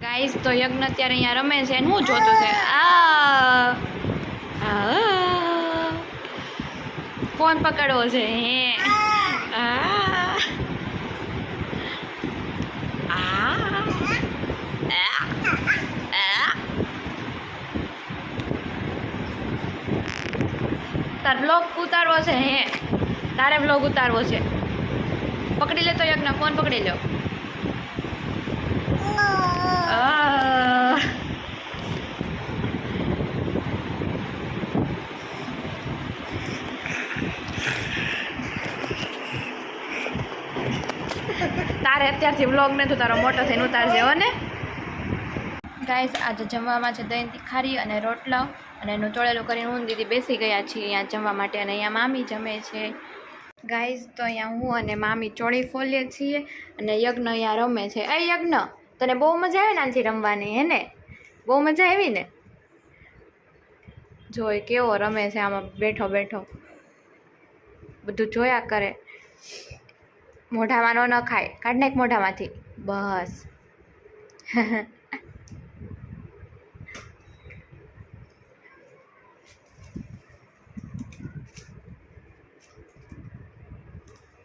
guys તો યજ્ઞ અત્યારે અહીંયા રમે છે અને હું જોતું છે આ ફોન પકડવો છે હે તાર બ્લોગ ઉતારવો છે હે તારે બ્લોગ ઉતારવો છે પકડી લે તો યજ્ઞ ફોન પકડી લો તારે અત્યારથી વ્લોગ ને તો તારો મોટો થઈને ઉતારજે હો ને ગાઈસ આજે જમવામાં છે દહીં તીખારી અને રોટલા અને એનું ચોળેલું કરીને હું દીદી બેસી ગયા છીએ અહીંયા જમવા માટે અને અહીંયા મામી જમે છે ગાઈસ તો અહીંયા હું અને મામી ચોળી ફોલીએ છીએ અને યજ્ઞ અહીંયા રમે છે એ યજ્ઞ તને બહુ મજા આવે ને આનાથી રમવાની હે ને બહુ મજા આવી ને જોઈ કેવો રમે છે આમાં બેઠો બેઠો બધું જોયા કરે મોઢામાં ન ખાય કાઢ નાખ મોઢામાંથી બસ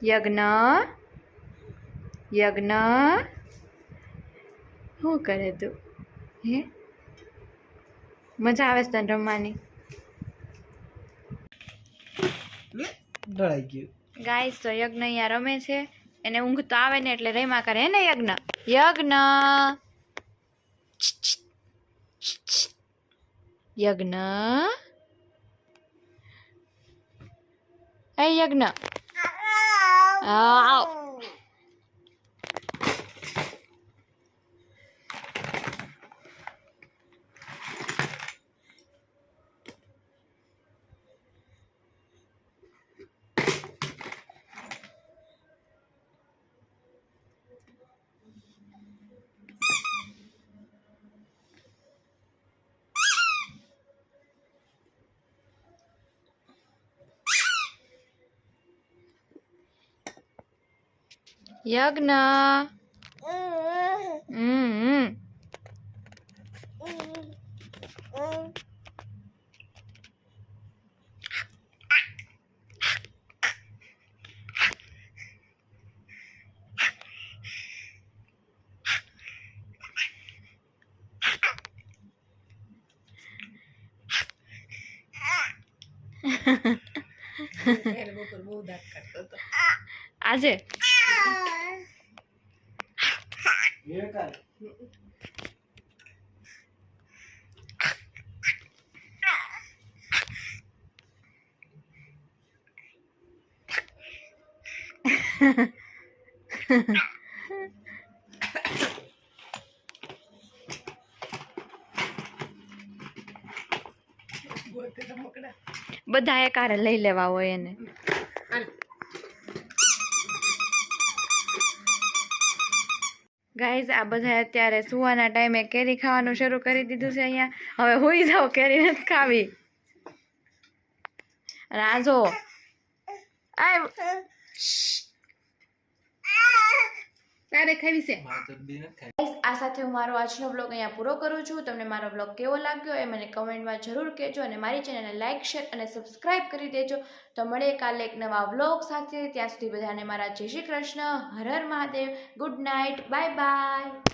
યજ્ઞ યજ્ઞ શું કરે તું હે મજા આવે છે તને રમવાની ગાઈસ તો યજ્ઞ અહીંયા રમે છે એને ઊંઘ તો આવે ને એટલે રેમા કરે હે ને યજ્ઞ યજ્ઞ યજ્ઞ એ યજ્ઞ આવ યજ્ઞ આજે બધા એકારે લઈ લેવા હોય એને ગાઈઝ આ બધા અત્યારે સુવાના ટાઈમે કેરી ખાવાનું શરૂ કરી દીધું છે અહીંયા હવે હોઈ જાઓ કેરી નથી ખાવી અને આ જો તારે ખાવી છે આ સાથે હું મારો આજનો બ્લોગ અહીંયા પૂરો કરું છું તમને મારો બ્લોગ કેવો લાગ્યો એ મને કમેન્ટમાં જરૂર કહેજો અને મારી ચેનલને લાઇક શેર અને સબસ્ક્રાઇબ કરી દેજો તો મળીએ કાલે એક નવા બ્લોગ સાથે ત્યાં સુધી બધાને મારા જય Shri Krishna Har Har Mahadev good night bye by